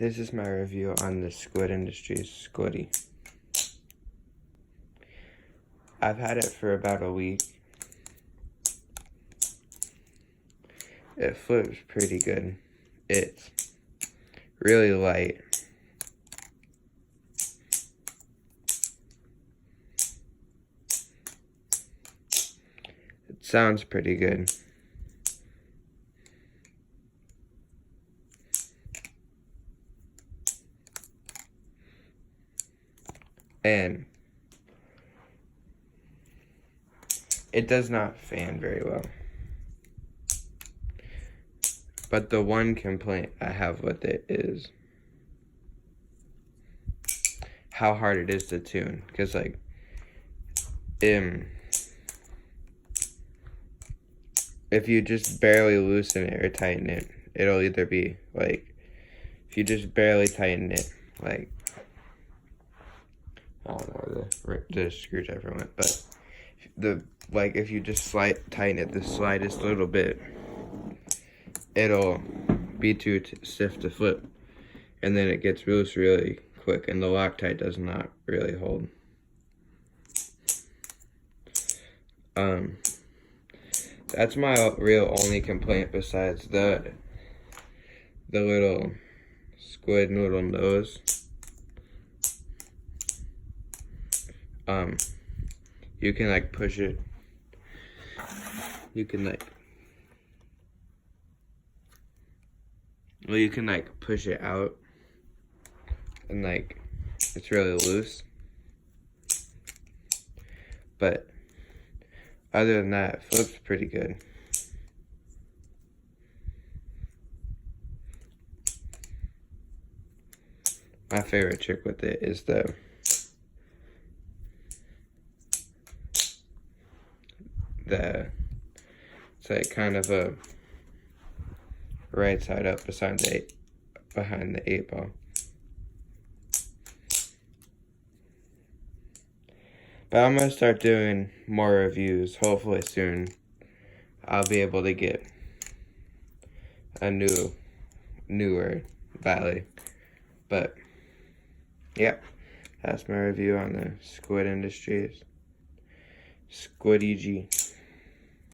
This is my review on the Squid Industries squiddy. I've had it for about a week. It flips pretty good. It's really light. It sounds pretty good. And it does not fan very well. But the one complaint I have with it is how hard it is to tune. Because, like, if you just barely loosen it or tighten it, it'll either be, like, if you just barely tighten it, like, I don't know where the screwdriver went, but if you just tighten it the slightest little bit, it'll be too stiff to flip, and then it gets loose really quick, and the Loctite does not really hold. That's my real only complaint besides the little squid noodle nose. You can like push it. You can like push it out, and like it's really loose. But other than that, it flips pretty good. My favorite trick with it is it's like kind of a right side up behind the 8 ball. But I'm gonna start doing more reviews. Hopefully soon I'll be able to get a newer Valley. But yeah, that's my review on the Squid Industries squiddy G.